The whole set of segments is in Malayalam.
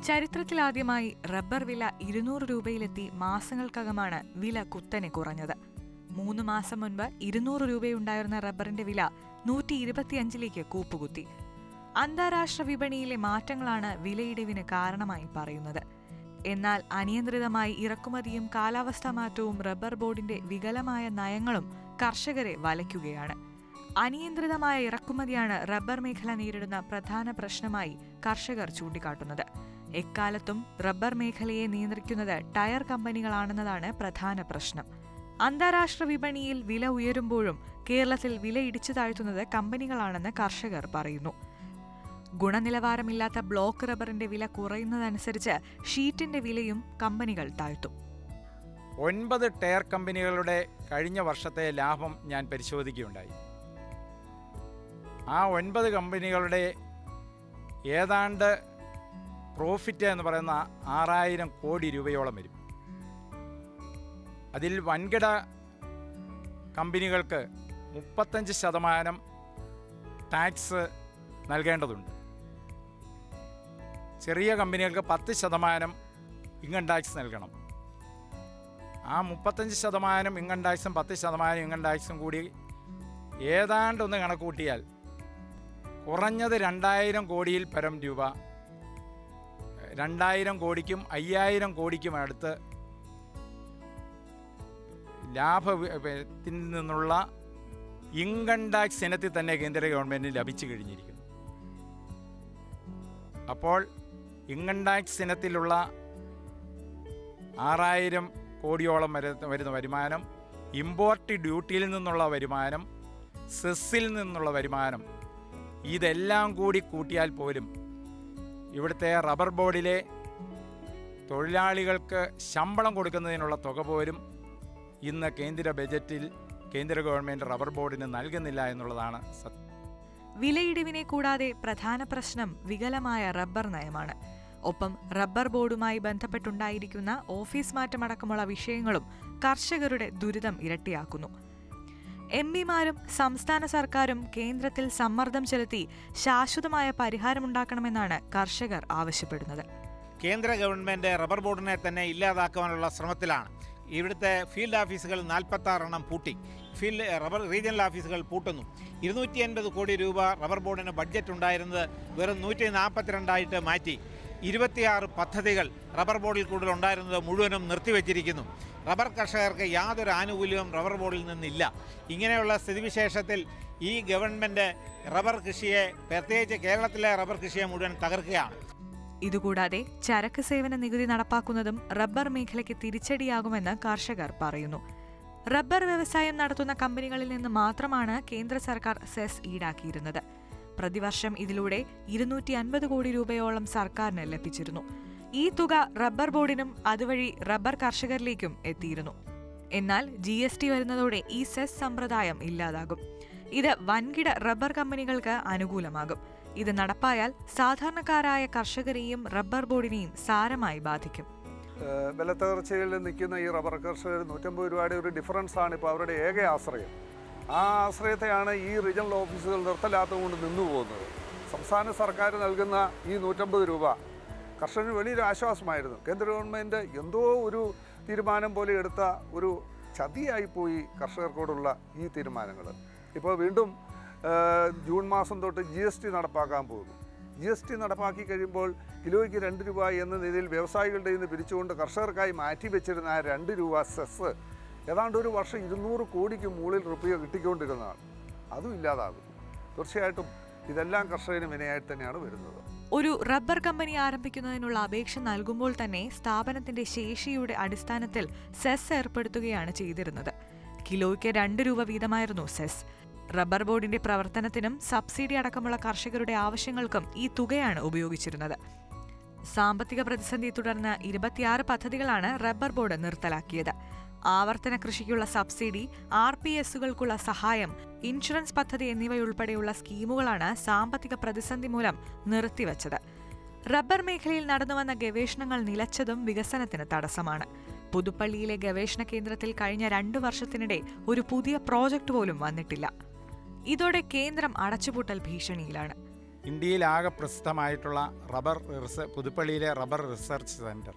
ചരിത്രത്തിലാദ്യമായി റബ്ബർ വില 200 രൂപയിലെത്തി മാസങ്ങൾക്കകമാണ് വില കുത്തനെ കുറഞ്ഞത്. 3 മാസം മുൻപ് 200 രൂപയുണ്ടായിരുന്ന റബ്ബറിന്റെ വില 125ലേക്ക് കൂപ്പുകുത്തി. അന്താരാഷ്ട്ര വിപണിയിലെ മാറ്റങ്ങളാണ് വിലയിടിവിന് കാരണമായി പറയുന്നത്. എന്നാൽ അനിയന്ത്രിതമായി ഇറക്കുമതിയും കാലാവസ്ഥാ മാറ്റവും റബ്ബർ ബോർഡിന്റെ വികലമായ നയങ്ങളും കർഷകരെ വലയ്ക്കുകയാണ്. അനിയന്ത്രിതമായ ഇറക്കുമതിയാണ് റബ്ബർ മേഖല നേരിടുന്ന പ്രധാന പ്രശ്നമായി കർഷകർ ചൂണ്ടിക്കാട്ടുന്നത്. എക്കാലത്തും റബ്ബർ മേഖലയെ നിയന്ത്രിക്കുന്നത് ടയർ കമ്പനികളാണെന്നതാണ് പ്രധാന പ്രശ്നം. അന്താരാഷ്ട്ര വിപണിയിൽ വില ഉയരുമ്പോഴും കേരളത്തിൽ വില ഇടിച്ചു താഴ്ത്തുന്നത് കമ്പനികളാണെന്ന് കർഷകർ പറയുന്നു. ഗുണനിലവാരമില്ലാത്ത ബ്ലോക്ക് റബ്ബറിന്റെ വില കുറയുന്നതനുസരിച്ച് ഷീറ്റിന്റെ വിലയും കമ്പനികൾ താഴ്ത്തും. 9 ടയർ കമ്പനികളുടെ കഴിഞ്ഞ വർഷത്തെ ലാഭം ഞാൻ പരിശോധിക്കുകയുണ്ടായി. ആ 9 കമ്പനികളുടെ ഏതാണ്ട് പ്രോഫിറ്റ് എന്ന് പറയുന്ന 6000 കോടി രൂപയോളം വരും. അതിൽ വൻകിട കമ്പനികൾക്ക് 35% ടാക്സ് നൽകേണ്ടതുണ്ട്. ചെറിയ കമ്പനികൾക്ക് 10% ഇൻകം ടാക്സ് നൽകണം. ആ 35% ഇൻകം ടാക്സും 10% ഇൻകം ടാക്സും കൂടി ഏതാണ്ടൊന്ന് കണക്ക് കൂട്ടിയാൽ കുറഞ്ഞത് 2000 കോടിയിൽ പരം രൂപ, 2000 കോടിക്കും 5000 കോടിക്കും അടുത്ത് ലാഭത്തിൽ നിന്നുള്ള ഇൻകം ടാക്സ് ഇനത്തിൽ തന്നെ കേന്ദ്ര ഗവൺമെൻറ്റിന് ലഭിച്ചു കഴിഞ്ഞിരിക്കുന്നു. അപ്പോൾ ഇൻകം ടാക്സ് ഇനത്തിലുള്ള 6000 കോടിയോളം വരുന്ന വരുമാനം, ഇമ്പോർട്ട് ഡ്യൂട്ടിയിൽ നിന്നുള്ള വരുമാനം, സെസ്സിൽ നിന്നുള്ള വരുമാനം, ഇതെല്ലാം കൂടി കൂട്ടിയാൽ പോലും ഇവിടുത്തെ റബ്ബർ ബോർഡിലെ തൊഴിലാളികൾക്ക് ശമ്പളം കൊടുക്കുന്നതിനുള്ള തുക പോലും ഇന്ന് കേന്ദ്ര ബജറ്റിൽ കേന്ദ്ര ഗവൺമെൻറ് റബ്ബർ ബോർഡിന് നൽകുന്നില്ല എന്നുള്ളതാണ് സത്യം. വിലയിടിവിനെ കൂടാതെ പ്രധാന പ്രശ്നം വികലമായ റബ്ബർ നയമാണ്. ഒപ്പം റബ്ബർ ബോർഡുമായി ബന്ധപ്പെട്ടുണ്ടായിരിക്കുന്ന ഓഫീസ് മാറ്റമടക്കമുള്ള വിഷയങ്ങളും കർഷകരുടെ ദുരിതം ഇരട്ടിയാക്കുന്നു. എംപിമാരും സംസ്ഥാന സർക്കാരും കേന്ദ്രത്തിൽ സമ്മർദ്ദം ചെലുത്തി ശാശ്വതമായ പരിഹാരമുണ്ടാക്കണമെന്നാണ് കർഷകർ ആവശ്യപ്പെടുന്നത്. കേന്ദ്ര ഗവൺമെന്റ് റബ്ബർ ബോർഡിനെ തന്നെ ഇല്ലാതാക്കാനുള്ള ശ്രമത്തിലാണ്. ഇവിടുത്തെ ഫീൽഡ് ഓഫീസുകൾ 46 പൂട്ടി, റബ്ബർ റീജിയണൽ ഓഫീസുകൾ പൂട്ടുന്നു. 250 കോടി രൂപ റബ്ബർ ബോർഡിന് ബഡ്ജറ്റ് ഉണ്ടായിരുന്നത് വെറും 142 മാറ്റി. 26 പദ്ധതികൾ റബ്ബർ ബോർഡിൽ കൂടുതൽ ഉണ്ടായിരുന്നത് മുഴുവനും നിർത്തിവെച്ചിരിക്കുന്നു. റബ്ബർ കർഷകർക്ക് യാതൊരു ആനുകൂല്യവും റബ്ബർ ബോർഡിൽ നിന്നില്ല. ഇങ്ങനെയുള്ള സ്ഥിതിവിശേഷത്തിൽ ഈ ഗവൺമെൻറ് റബ്ബർ കൃഷിയെ, പ്രത്യേകിച്ച് കേരളത്തിലെ റബ്ബർ കൃഷിയെ മുഴുവൻ തകർക്കുകയാണ്. ഇതുകൂടാതെ ചരക്ക് സേവന നികുതി നടപ്പാക്കുന്നതും റബ്ബർ മേഖലയ്ക്ക് തിരിച്ചടിയാകുമെന്ന് കർഷകർ പറയുന്നു. റബ്ബർ വ്യവസായം നടത്തുന്ന കമ്പനികളിൽ നിന്ന് മാത്രമാണ് കേന്ദ്ര സർക്കാർ സെസ് ഈടാക്കിയിരുന്നത്. പ്രതിവർഷം ഇതിലൂടെ 250 കോടി രൂപയോളം സർക്കാരിന് ലഭിച്ചിരുന്നു. ഈ തുക റബ്ബർ ബോർഡിനും അതുവഴി റബ്ബർ കർഷകരിലേക്കും എത്തിയിരുന്നു. എന്നാൽ GST വരുന്നതോടെ ഈ സെസ് സമ്പ്രദായം ഇല്ലാതാകും. ഇത് വൻകിട റബ്ബർ കമ്പനികൾക്ക് അനുകൂലമാകും. ഇത് നടപ്പായാൽ സാധാരണക്കാരായ കർഷകരെയും റബ്ബർ ബോർഡിനെയും സാരമായി ബാധിക്കും. ബലത്തകർച്ചയിൽ നിൽക്കുന്ന ഈ റബ്ബർ കർഷകർ 150 രൂപയുടെ ഒരു ഡിഫറൻസാണ് ഇപ്പോൾ അവരുടെ ഏക ആശ്രയം. ആ ആശ്രയത്തെയാണ് ഈ റീജിയണൽ ഓഫീസുകൾ നിർത്തലാത്തതുകൊണ്ട് നിന്നു പോകുന്നത്. സംസ്ഥാന സർക്കാർ നൽകുന്ന ഈ 150 രൂപ കർഷകന് വലിയൊരു ആശ്വാസമായിരുന്നു. കേന്ദ്ര ഗവൺമെൻറ് എന്തോ ഒരു തീരുമാനം പോലെ എടുത്ത ഒരു ചതിയായിപ്പോയി കർഷകർക്കോടുള്ള ഈ തീരുമാനങ്ങൾ. ഇപ്പോൾ വീണ്ടും ജൂൺ മാസം തൊട്ട് GST നടപ്പാക്കാൻ പോകുന്നു. GST നടപ്പാക്കി കഴിയുമ്പോൾ കിലോയ്ക്ക് 2 രൂപ എന്ന നിലയിൽ വ്യവസായികളുടെ നിന്ന് പിരിച്ചുകൊണ്ട് കർഷകർക്കായി മാറ്റിവെച്ചിരുന്ന ആ 2 രൂപ സെസ് ഏതാണ്ട് ഒരു വർഷം 200 കോടിക്ക് മുകളിൽ റുപ്യ കിട്ടിക്കൊണ്ടിരുന്നതാണ്. അതും ഇല്ലാതാകും. തീർച്ചയായിട്ടും ഇതെല്ലാം കർഷകന് വിനയായിട്ട് തന്നെയാണ് വരുന്നത്. ഒരു റബ്ബർ കമ്പനി ആരംഭിക്കുന്നതിനുള്ള അപേക്ഷ നൽകുമ്പോൾ തന്നെ സ്ഥാപനത്തിന്റെ ശേഷിയുടെ അടിസ്ഥാനത്തിൽ സെസ് ഏർപ്പെടുത്തുകയാണ് ചെയ്തിരുന്നത്. കിലോയ്ക്ക് 2 രൂപ വീതമായിരുന്നു സെസ്. റബ്ബർ ബോർഡിന്റെ പ്രവർത്തനത്തിനും സബ്സിഡി അടക്കമുള്ള കർഷകരുടെ ആവശ്യങ്ങൾക്കും ഈ തുകയാണ് ഉപയോഗിച്ചിരുന്നത്. സാമ്പത്തിക പ്രതിസന്ധിയെ തുടർന്ന് 26 പദ്ധതികളാണ് റബ്ബർ ബോർഡ് നിർത്തലാക്കിയത്. ആവർത്തന കൃഷിക്കുള്ള സബ്സിഡി, RPSകൾക്കുള്ള സഹായം, ഇൻഷുറൻസ് പദ്ധതി എന്നിവയുൾപ്പെടെയുള്ള സ്കീമുകളാണ് സാമ്പത്തിക പ്രതിസന്ധി മൂലം നിർത്തിവച്ചത്. റബ്ബർ മേഖലയിൽ നടന്നുവന്ന ഗവേഷണങ്ങൾ നിലച്ചതും വികസനത്തിന് തടസ്സമാണ്. പുതുപ്പള്ളിയിലെ ഗവേഷണ കേന്ദ്രത്തിൽ കഴിഞ്ഞ 2 വർഷത്തിനിടെ ഒരു പുതിയ പ്രോജക്റ്റ് പോലും വന്നിട്ടില്ല. ഇതോടെ കേന്ദ്രം അടച്ചുപൂട്ടൽ ഭീഷണിയിലാണ്. ഇന്ത്യയിലാകെ പ്രസിദ്ധമായിട്ടുള്ള പുതുപ്പള്ളിയിലെ റബ്ബർ റിസർച്ച് സെൻറ്റർ.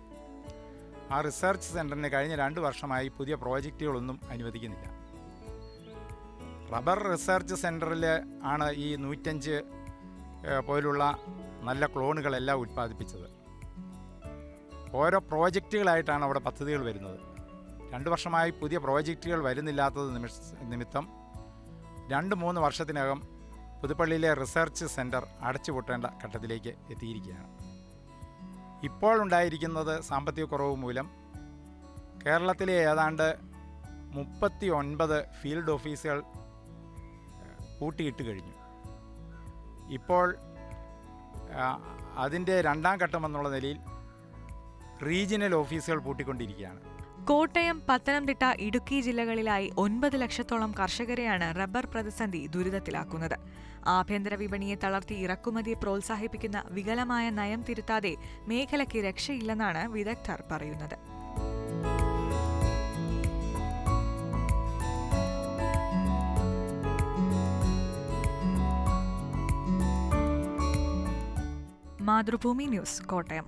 ആ റിസർച്ച് സെൻറ്ററിന് കഴിഞ്ഞ 2 വർഷമായി പുതിയ പ്രോജക്റ്റുകളൊന്നും അനുവദിക്കുന്നില്ല. റബ്ബർ റിസർച്ച് സെൻറ്ററിൽ ആണ് ഈ 105 പോലുള്ള നല്ല ക്ലോണുകളെല്ലാം ഉൽപ്പാദിപ്പിച്ചത്. ഓരോ പ്രോജക്റ്റുകളായിട്ടാണ് അവിടെ പദ്ധതികൾ വരുന്നത്. 2 വർഷമായി പുതിയ പ്രോജക്റ്റുകൾ വരുന്നില്ലാത്തത് നിമിത്തം 2-3 വർഷത്തിനകം പുതുപ്പള്ളിയിലെ റിസർച്ച് സെൻറ്റർ അടച്ചുപൂട്ടേണ്ട ഘട്ടത്തിലേക്ക് എത്തിയിരിക്കുകയാണ്. ഇപ്പോൾ ഉണ്ടായിരിക്കുന്നത് സാമ്പത്തിക കുറവ് മൂലം കേരളത്തിലെ ഏതാണ്ട് 39 ഫീൽഡ് ഓഫീസുകൾ പൂട്ടിയിട്ട് കഴിഞ്ഞു. ഇപ്പോൾ അതിൻ്റെ 2ാം ഘട്ടം എന്നുള്ള നിലയിൽ റീജിയണൽ ഓഫീസുകൾ പൂട്ടിക്കൊണ്ടിരിക്കുകയാണ്. കോട്ടയം, പത്തനംതിട്ട, ഇടുക്കി ജില്ലകളിലായി 9 ലക്ഷത്തോളം കർഷകരെയാണ് റബ്ബർ പ്രതിസന്ധി ദുരിതത്തിലാക്കുന്നത്. ആഭ്യന്തര വിപണിയെ തളർത്തി ഇറക്കുമതിയെ പ്രോത്സാഹിപ്പിക്കുന്ന വികലമായ നയം തിരുത്താതെ മേഖലയ്ക്ക് രക്ഷയില്ലെന്നാണ് വിദഗ്ധർ പറയുന്നത്. മാതൃഭൂമി ന്യൂസ്, കോട്ടയം.